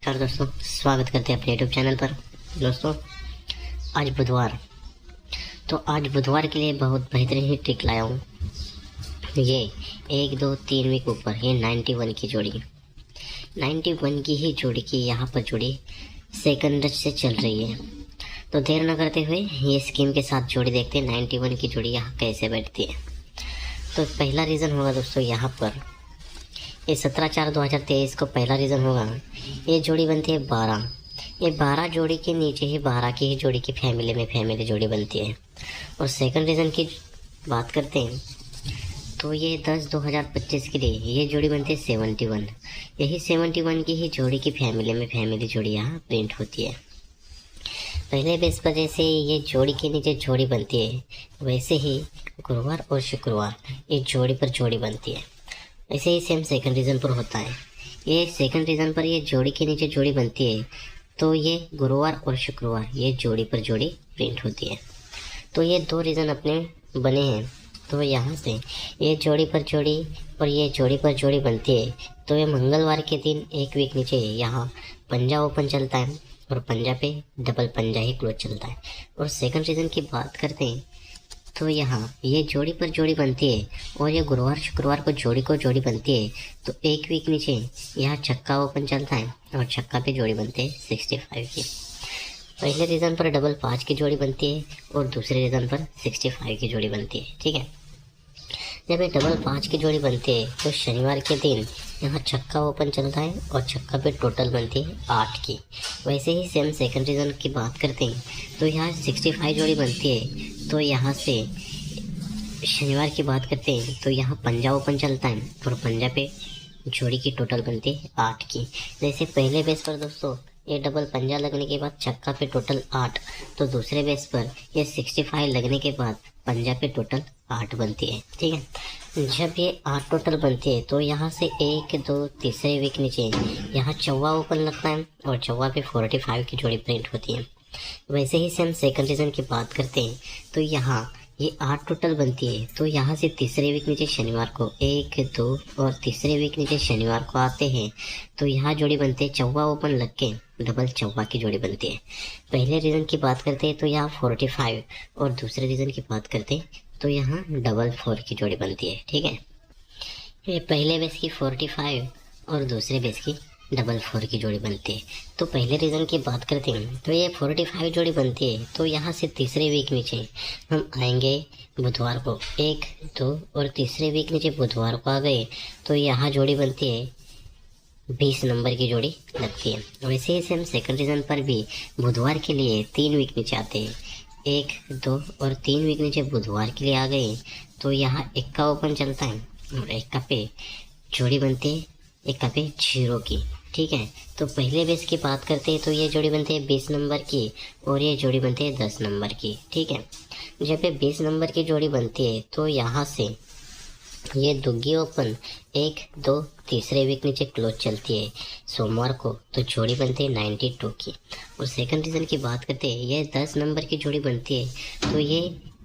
नमस्कार दोस्तों, स्वागत करते हैं अपने यूट्यूब चैनल पर। दोस्तों आज बुधवार, तो आज बुधवार के लिए बहुत बेहतरीन ही ट्रिक लाया हूँ। ये 1 2 3 वीक ऊपर ये 91 की जोड़ी, 91 की ही जोड़ी की यहाँ पर जोड़ी सेकंड से चल रही है। तो देर न करते हुए ये स्कीम के साथ जोड़ी देखते हैं 91 की जोड़ी यहाँ कैसे बैठती है। तो पहला रीज़न होगा दोस्तों यहाँ पर ये 17/4/2023 को पहला रीज़न होगा। ये जोड़ी बनती है 12। ये 12 जोड़ी के नीचे ही 12 की ही जोड़ी की फैमिली जोड़ी बनती है। और सेकंड रीज़न की बात करते हैं तो ये 10/2025 के लिए ये जोड़ी बनती है 71। यही 71 की ही जोड़ी की फैमिली जोड़ी यहाँ प्रिंट होती है। पहले बेस पर जैसे ये जोड़ी के नीचे जोड़ी बनती है, वैसे ही गुरुवार और शुक्रवार ये जोड़ी पर जोड़ी बनती है। ऐसे ही सेम सेकंड रीज़न पर होता है। ये सेकंड रीज़न पर ये जोड़ी के नीचे जोड़ी बनती है, तो ये गुरुवार और शुक्रवार ये जोड़ी पर जोड़ी प्रिंट होती है। तो ये 2 रीज़न अपने बने हैं। तो यहाँ से ये जोड़ी पर जोड़ी और ये जोड़ी पर जोड़ी बनती है, तो ये मंगलवार के दिन एक वीक नीचे यहाँ पंजा ओपन चलता है और पंजा पे डबल पंजा ही क्लोज चलता है। और सेकंड रीज़न की बात करते हैं तो यहाँ ये जोड़ी पर जोड़ी बनती है और ये गुरुवार शुक्रवार को जोड़ी बनती है, तो एक वीक नीचे यहाँ छक्का ओपन चलता है और छक्का पे जोड़ी बनते हैं 65 की। पहले रीज़न पर डबल 5 की जोड़ी बनती है और दूसरे रीज़न पर 65 की जोड़ी बनती है। ठीक है, जब ये डबल 5 की जोड़ी बनती है तो शनिवार के दिन यहाँ छक्का ओपन चलता है और छक्का पे टोटल बनती है 8 की। वैसे ही सेम सेकंड रीज़न की बात करते हैं तो यहाँ 65 जोड़ी बनती है, तो यहाँ से शनिवार की बात करते हैं तो यहाँ पंजा ओपन चलता है और पंजा पे जोड़ी की टोटल बनती है 8 की। जैसे पहले बेस पर दोस्तों ये डबल पंजा लगने के बाद छक्का पे टोटल 8, तो दूसरे बेस पर ये 65 लगने के बाद पंजा पे टोटल 8 बनती है। ठीक है, जब ये 8 टोटल बनती है तो यहाँ से 1 2 तीसरे वीक नीचे यहाँ चौवा ओपन लगता है और चौवा पे 45 की जोड़ी प्रिंट होती है। वैसे ही सेम सेकंड रीज़न की बात करते हैं तो यहाँ ये 8 टोटल बनती है, तो यहाँ से तीसरे वीक नीचे शनिवार को 1 2 और तीसरे वीक नीचे शनिवार को आते हैं, तो यहाँ जोड़ी बनते हैं चौवा ओपन लग के डबल चौवा की जोड़ी बनती है। पहले रीज़न की बात करते हैं तो यहाँ 45 और दूसरे रीज़न की बात करते हैं तो यहाँ डबल 4 की जोड़ी बनती है। ठीक है, ये पहले बेस की 45 और दूसरे बेस की डबल 4 की जोड़ी बनती है। तो पहले रीज़न की बात करते हैं तो ये 45 जोड़ी बनती है, तो यहाँ से तीसरे वीक नीचे हम आएंगे बुधवार को 1 2 और तीसरे वीक नीचे बुधवार को आ गए, तो यहाँ जोड़ी बनती है 20 नंबर की जोड़ी लगती है। वैसे ही सेम सेकंड रीज़न पर भी बुधवार के लिए 3 वीक नीचे आते हैं, 1 2 और 3 वीक नीचे बुधवार के लिए आ गए, तो यहाँ इक्का ओपन चलता है और इक्का पे जोड़ी बनती है इक्का पे 0 की। ठीक है, तो पहले बेस की बात करते हैं तो ये जोड़ी बनती है 20 नंबर की और ये जोड़ी बनती है 10 नंबर की। ठीक है, जब ये 20 नंबर की जोड़ी बनती है तो यहाँ से ये दुग्गी ओपन 1 2 तीसरे वीक नीचे क्लोज चलती है सोमवार को, तो जोड़ी बनती है 92 की। और सेकंड रीज़न की बात करते हैं ये 10 नंबर की जोड़ी बनती है, तो ये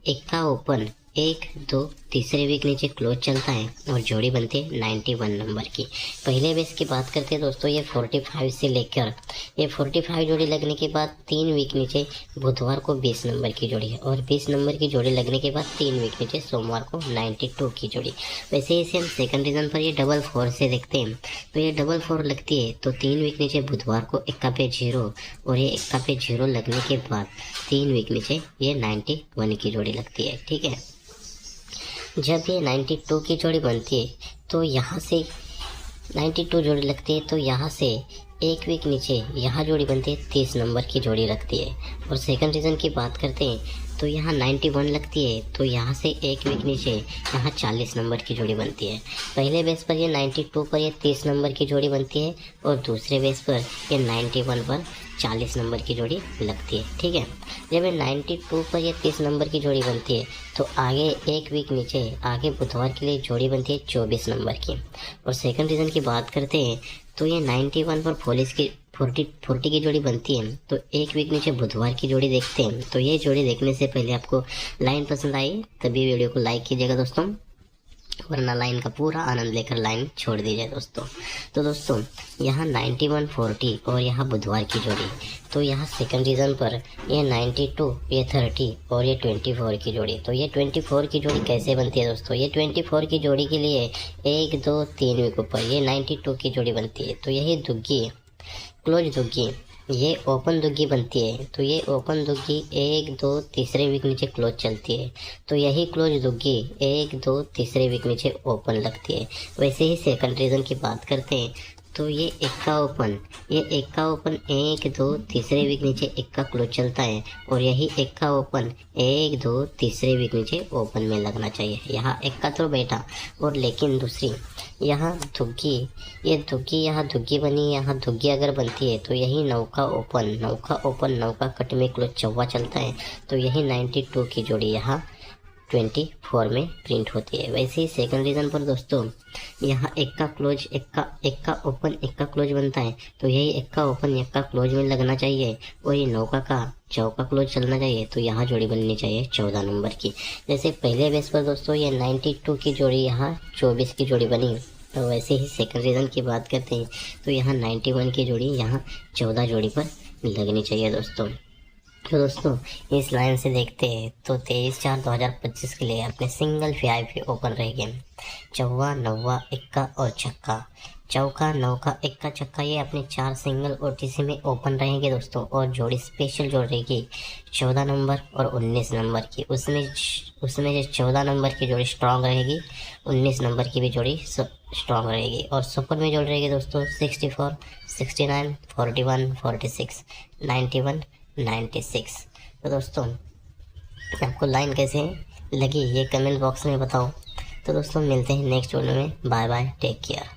इक्का ओपन 1 2 तीसरे वीक नीचे क्लोज चलता है और जोड़ी बनती है 91 नंबर की। पहले बेस की बात करते हैं दोस्तों ये 45 से लेकर ये 45 जोड़ी लगने के बाद 3 वीक नीचे बुधवार को 20 नंबर की जोड़ी है और 20 नंबर की जोड़ी लगने के बाद 3 वीक नीचे सोमवार को 92 की जोड़ी। वैसे ही सेम सेकंड रीज़न पर ये डबल 4 से देखते हैं तो ये डबल 4 लगती है, तो 3 वीक नीचे बुधवार को इक्का पे 0 और ये इक्का पे 0 लगने के बाद 3 वीक नीचे ये 91 की जोड़ी लगती है। ठीक है, जब ये 92 की जोड़ी बनती है तो यहाँ से 92 जोड़ी लगती है, तो यहाँ से एक वीक नीचे यहाँ जोड़ी बनती है 30 नंबर की जोड़ी लगती है। और सेकंड रीज़न की बात करते हैं तो यहाँ 91 लगती है, तो यहाँ से एक वीक नीचे यहाँ 40 नंबर की जोड़ी बनती है। पहले बेस पर ये 92 पर ये 30 नंबर की जोड़ी बनती है और दूसरे बेस पर ये 91 पर 40 नंबर की जोड़ी लगती है। ठीक है, जब ये 92 पर ये 30 नंबर की जोड़ी बनती है तो आगे एक वीक नीचे आगे बुधवार के लिए जोड़ी बनती है 24 नंबर की। और सेकंड रीज़न की बात करते हैं तो ये 91 पर 40 की जोड़ी बनती है, तो एक वीक नीचे बुधवार की जोड़ी देखते हैं। तो ये जोड़ी देखने से पहले आपको लाइन पसंद आई तभी वीडियो को लाइक कीजिएगा दोस्तों, वरना लाइन का पूरा आनंद लेकर लाइन छोड़ दीजिए दोस्तों। तो दोस्तों यहाँ 91-40 और यहाँ बुधवार की जोड़ी, तो यहाँ सेकंड रीज़न पर ये 92, ये 30 और ये 24 की जोड़ी। तो ये 24 की जोड़ी कैसे बनती है दोस्तों? ये 24 की जोड़ी के लिए 1 2 3 वीक ऊपर ये 92 की जोड़ी बनती है। तो यही दुग्गी, क्लोज दुग्गी, ये ओपन दुग्गी बनती है। तो ये ओपन दुग्गी 1 2 तीसरे वीक नीचे क्लोज चलती है। तो यही क्लोज दुग्गी 1 2 तीसरे वीक नीचे ओपन लगती है। वैसे ही सेकंड रीज़न की बात करते हैं, तो ये इक्का ओपन, ये इक्का ओपन 1 2 तीसरे वीक नीचे इक्का क्लोज चलता है, और यही इक्का ओपन 1 2 तीसरे वीक नीचे ओपन में लगना चाहिए। यहाँ इक्का तो बैठा, और लेकिन दूसरी यहाँ दुग्गी, ये दुग्गी यहाँ दुग्गी बनी, यहाँ दुग्गी अगर बनती है तो यही नौका ओपन, नौका ओपन, नौका कट में क्लोज चौवा चलता है। तो यही 92 की जोड़ी यहाँ 24 में प्रिंट होती है। वैसे ही सेकंड रीज़न पर दोस्तों यहाँ इक्का क्लोज, इक्का ओपन, इक्का क्लोज बनता है। तो यही इक्का ओपन इक्का क्लोज में लगना चाहिए, और ये नौका का चौका क्लोज चलना चाहिए। तो यहाँ जोड़ी बननी चाहिए 14 नंबर की। जैसे पहले बेस पर दोस्तों ये 92 की जोड़ी यहाँ 24 की जोड़ी बनी, तो वैसे ही सेकंड रीज़न की बात करते हैं तो यहाँ 91 की जोड़ी यहाँ 14 जोड़ी पर लगनी चाहिए दोस्तों। तो दोस्तों इस लाइन से देखते हैं तो 23/4/2025 के लिए अपने सिंगल VIP ओपन रहेंगे। चौवा, नौवा, इक्का और छक्का, चौका, नौका, इक्का, छक्का, ये अपने 4 सिंगल OTC में ओपन रहेंगे दोस्तों। और जोड़ी स्पेशल जोड़ रहेगी 14 नंबर और 19 नंबर की। उसमें जो 14 नंबर की जोड़ी स्ट्रांग रहेगी, 19 नंबर की भी जोड़ी स्ट्रांग रहेगी। और सुपर में जोड़ रहेगी दोस्तों 64, 69, 41, 46, 91, 96। तो दोस्तों आपको लाइन कैसे लगी ये कमेंट बॉक्स में बताओ। तो दोस्तों मिलते हैं नेक्स्ट वीडियो में। Bye bye, take care.